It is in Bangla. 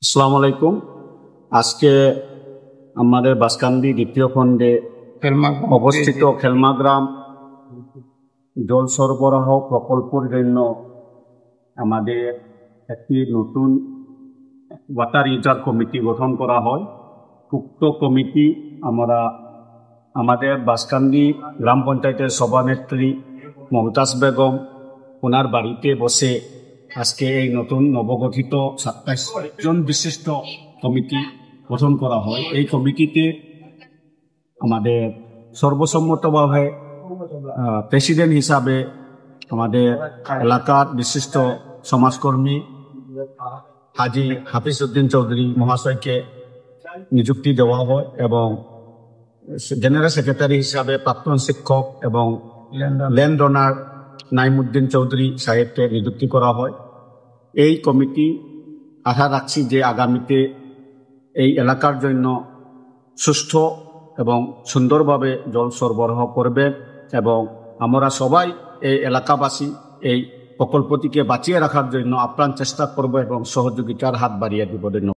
আসসালামু আলাইকুম। আজকে আমাদের বাসকান্দি দ্বিতীয় খণ্ডে অবস্থিত খেলমাগ্রাম জল সরবরাহ প্রকল্পের জন্য আমাদের একটি নতুন ওয়াটার ইউজার কমিটি গঠন করা হয়। উক্ত কমিটি আমরা আমাদের বাসকান্দি গ্রাম পঞ্চায়েতের সভানেত্রী মমতাজ বেগম ওনার বাড়িতে বসে আজকে এই নতুন নবগঠিত 27 জন বিশিষ্ট কমিটি গঠন করা হয়। এই কমিটিতে আমাদের সর্বসম্মতভাবে প্রেসিডেন্ট হিসাবে আমাদের এলাকার বিশিষ্ট সমাজকর্মী হাজি হাফিজ উদ্দিন চৌধুরী মহাশয়কে নিযুক্তি দেওয়া হয় এবং জেনারেল সেক্রেটারি হিসাবে প্রাক্তন শিক্ষক এবং ল্যান্ড ওনার নাইমুদ্দিন চৌধুরী সাহেবকে নিযুক্তি করা হয়। এই কমিটি আশা রাখছি যে আগামীতে এই এলাকার জন্য সুষ্ঠু এবং সুন্দরভাবে জল সরবরাহ করবে এবং আমরা সবাই এই এলাকাবাসী এই প্রকল্পটিকে বাঁচিয়ে রাখার জন্য আপ্রাণ চেষ্টা করব এবং সহযোগিতার হাত বাড়িয়ে দিব।